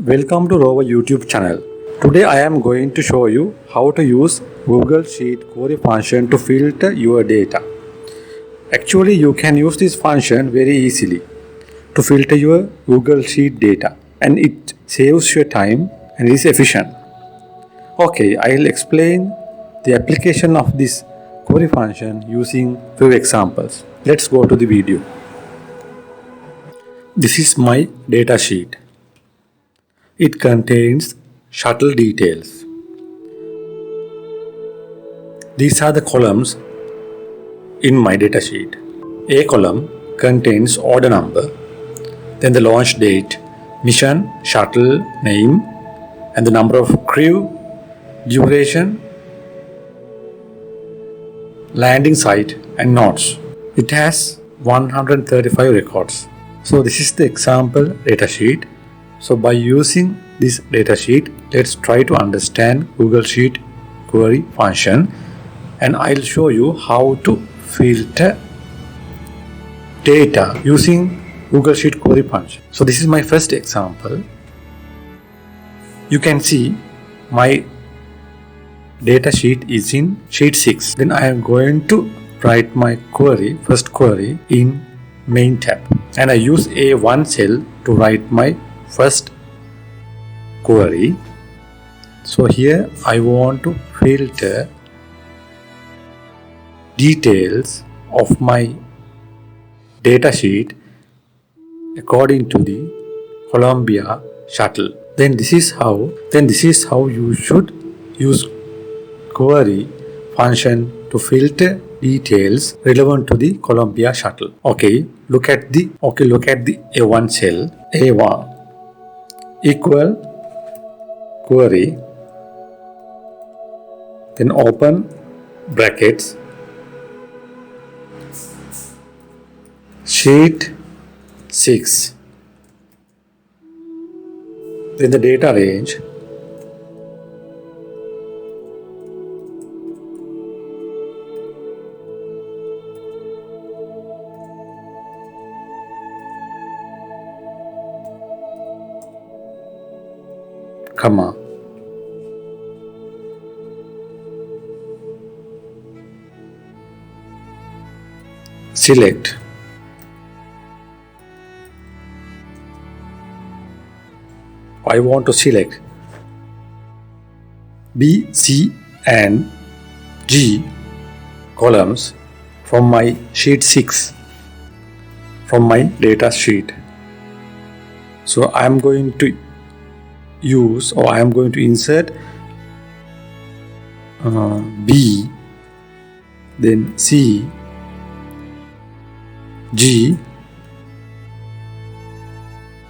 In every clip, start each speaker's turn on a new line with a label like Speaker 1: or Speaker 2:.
Speaker 1: Welcome to Rover YouTube channel. Today I am going to show you how to use Google Sheet query function to filter your data. Actually, you can use this function very easily to filter your Google Sheet data, and it saves your time and is efficient. Okay, I'll explain the application of this query function using few examples. Let's go to the video. This is my data sheet. It contains shuttle details. These are the columns in my data sheet. A column contains order number, then the launch date, mission, shuttle name, and the number of crew, duration, landing site, and notes. It has 135 records. So this is the example data sheet. So by using this data sheet, let's try to understand Google Sheet query function, and I'll show you how to filter data using Google Sheet query function. So this is my first example. You can see my data sheet is in sheet 6. Then I am going to write my query, first query, in main tab, and I use A1 cell to write my first query. So here I want to filter details of my data sheet according to the Columbia shuttle. Then this is how you should use query function to filter details relevant to the Columbia shuttle. Okay, look at the A1 cell. A1 equal query, then open brackets, sheet 6, then the data range, comma, select, I want to select B, C and G columns from my sheet 6, from my data sheet. So I am going to insert B, then C, G,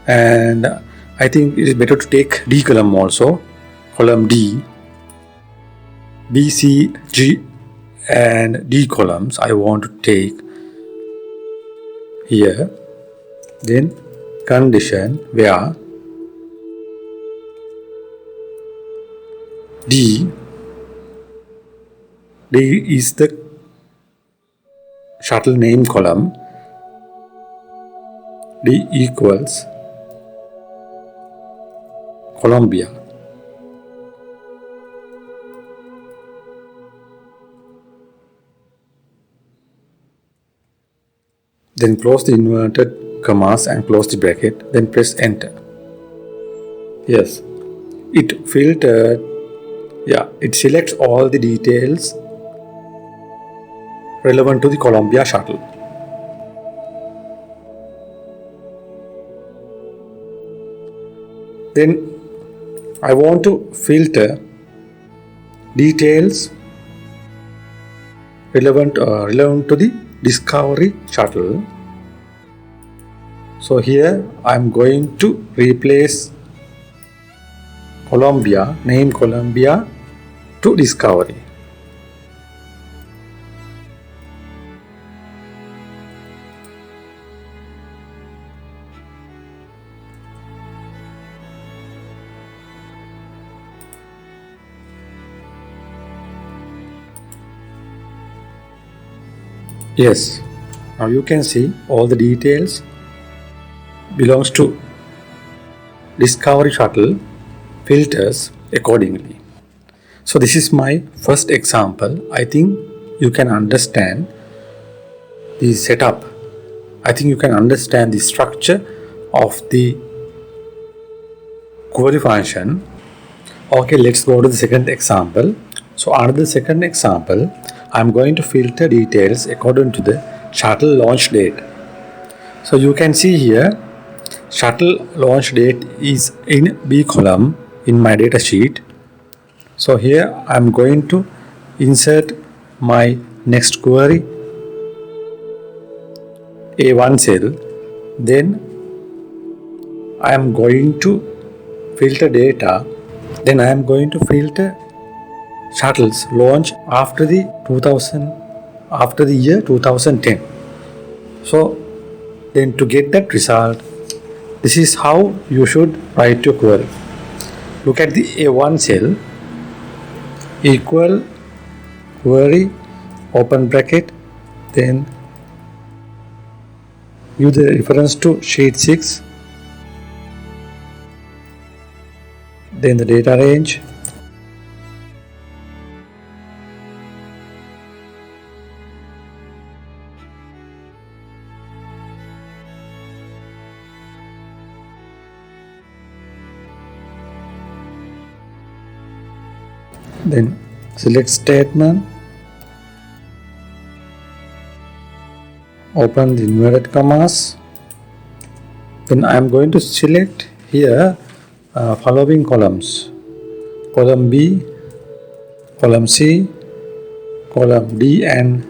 Speaker 1: and I think it is better to take D column also, column D, B, C, G and D columns I want to take here. Then condition where D is the shuttle name column, D equals Columbia. Then close the inverted commas and close the bracket, then press enter. Yes, it filtered. Yeah, it selects all the details relevant to the Columbia shuttle. Then I want to filter details relevant to the Discovery shuttle. So here I am going to replace Columbia, name Columbia to Discovery. Yes, now you can see all the details belongs to Discovery Shuttle filters accordingly. So this is my first example. I think you can understand the setup. I think you can understand the structure of the query function. Okay, let's go to the second example. So under the second example, I'm going to filter details according to the shuttle launch date. So you can see here, shuttle launch date is in B column in my data sheet. So here I'm going to insert my next query, A1 cell. Then I am going to filter data. Then I am going to filter shuttles launch after the year 2010. So then to get that result, this is how you should write your query. Look at the A1 cell, equal query, open bracket, then use the reference to sheet 6, then the data range, then select statement, open the inverted commas. Then I am going to select here following columns: column B, column C, column D and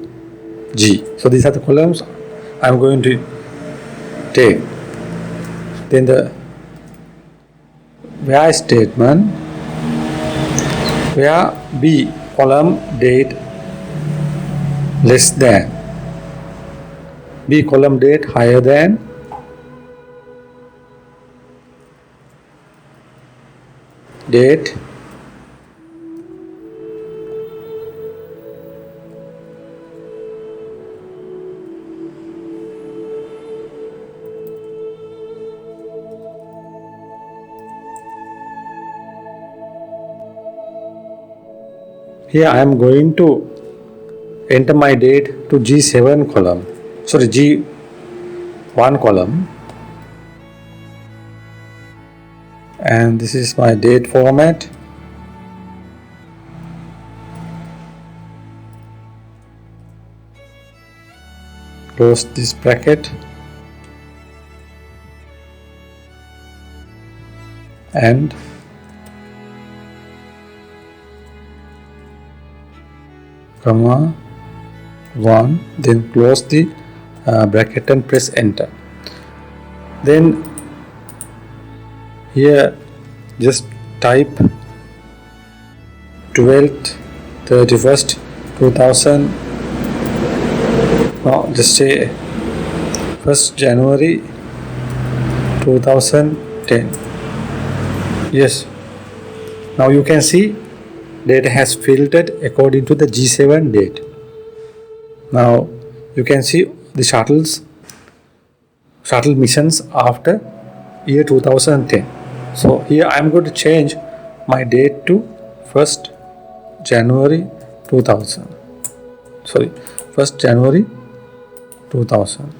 Speaker 1: G. So these are the columns I am going to take. Then the where statement, where B column date less than, B column date higher than, date here I am going to enter my date to G7 column, sorry G1 column, and this is my date format. Close this bracket and comma 1, then close the bracket and press enter. Then here just type 12th 31st 2000, no, just say 1st January 2010. Yes, now you can see data has filtered according to the G7 date. Now you can see the shuttle missions after year 2010. So here I am going to change my date to 1st January 2000. Sorry, 1st January 2000.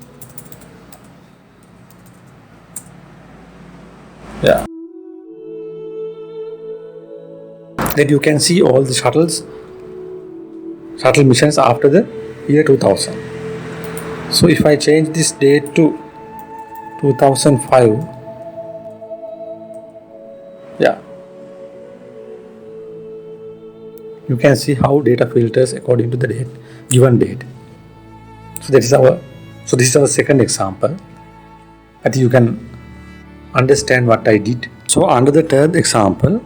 Speaker 1: Yeah. Then you can see all the shuttle missions after the year 2000. So if I change this date to 2005, yeah, you can see how data filters according to the date, given date. So this is our second example. I think you can understand what I did. So under the third example,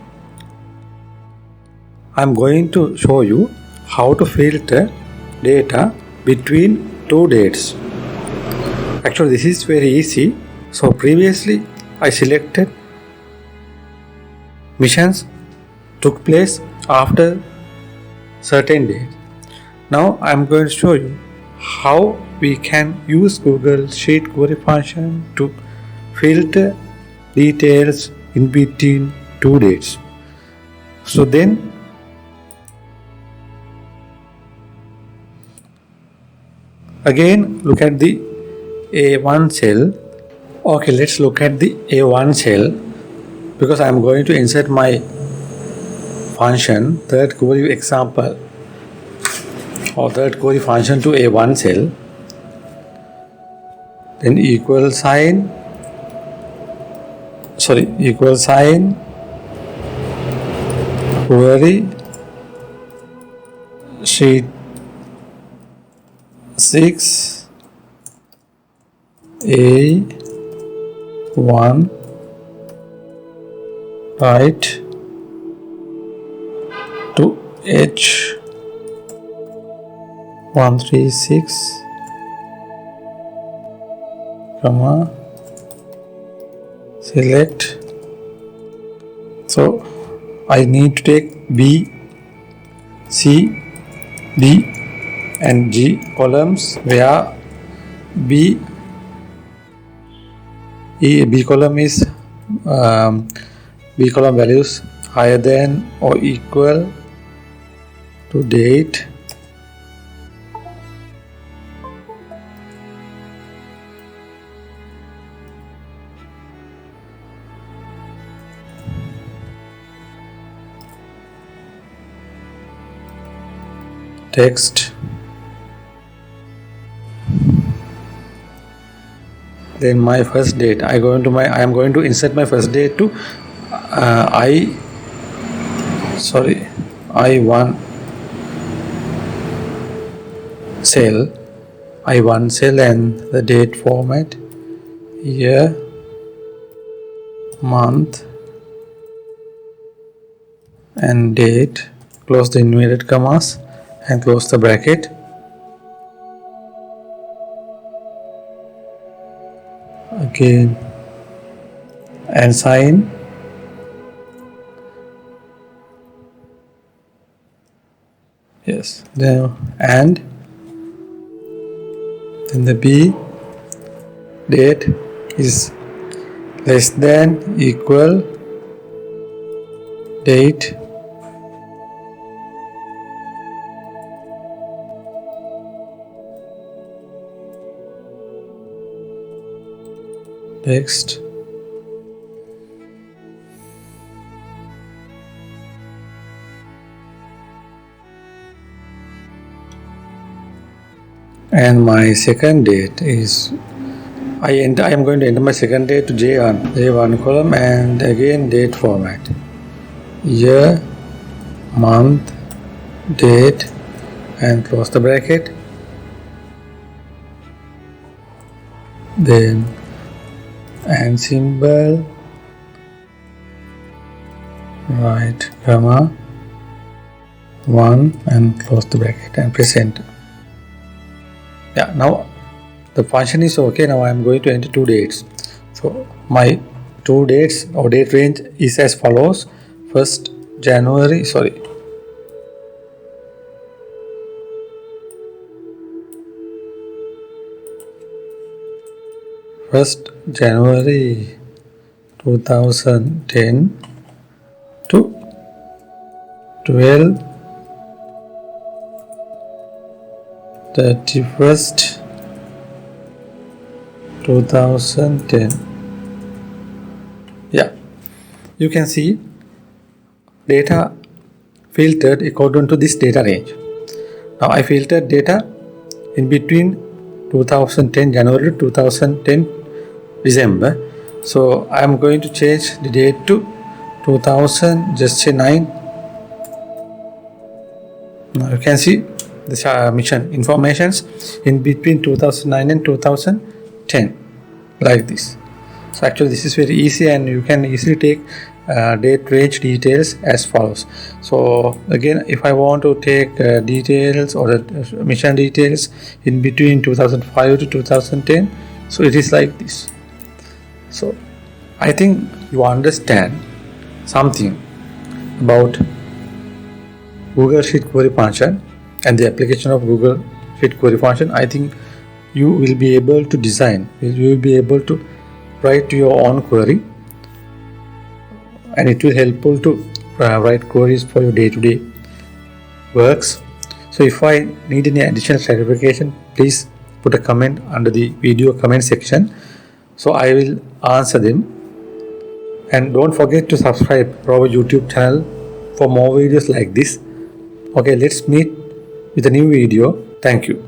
Speaker 1: I am going to show you how to filter data between two dates. Actually, this is very easy. So previously I selected missions took place after certain date. Now I am going to show you how we can use Google Sheet query function to filter details in between two dates. So then again look at the A1 cell. Okay, let's look at the A1 cell, because I am going to insert my function third query example or third query function to A1 cell. Then equal sign query sheet 6 A1 write to H136 comma select. So I need to take B, C, D and G columns, where B column is B column values higher than or equal to date, text, then my first date. I am going to insert my first date to I1 cell, and the date format year, month and date, close the inverted commas and close the bracket. Again and sign, yes, and then the B date is less than equal date text, and my second date is I am going to enter my second date to J1 column, and again date format year, month, date and close the bracket. Then and symbol, right, comma 1 and close the bracket and press enter. Yeah, now the function is okay. Now I am going to enter two dates. So my two dates or date range is as follows. 1st January 2010 to 12/31 2010. Yeah, you can see data filtered according to this data range. Now I filtered data in between 2010 January to 2010 December. So I am going to change the date to 2000, just say 9. Now you can see the mission informations in between 2009 and 2010 like this. So actually this is very easy, and you can easily take date range details as follows. So again, if I want to take details or mission details in between 2005 to 2010, so it is like this. So I think you understand something about Google Sheet Query function and the application of Google Sheet Query function. I think you will be able to design, you will be able to write your own query and it will helpful to write queries for your day-to-day works. So if I need any additional clarification, please put a comment under the video comment section, so I will answer them. And don't forget to subscribe to our YouTube channel for more videos like this. Okay, let's meet with a new video. Thank you.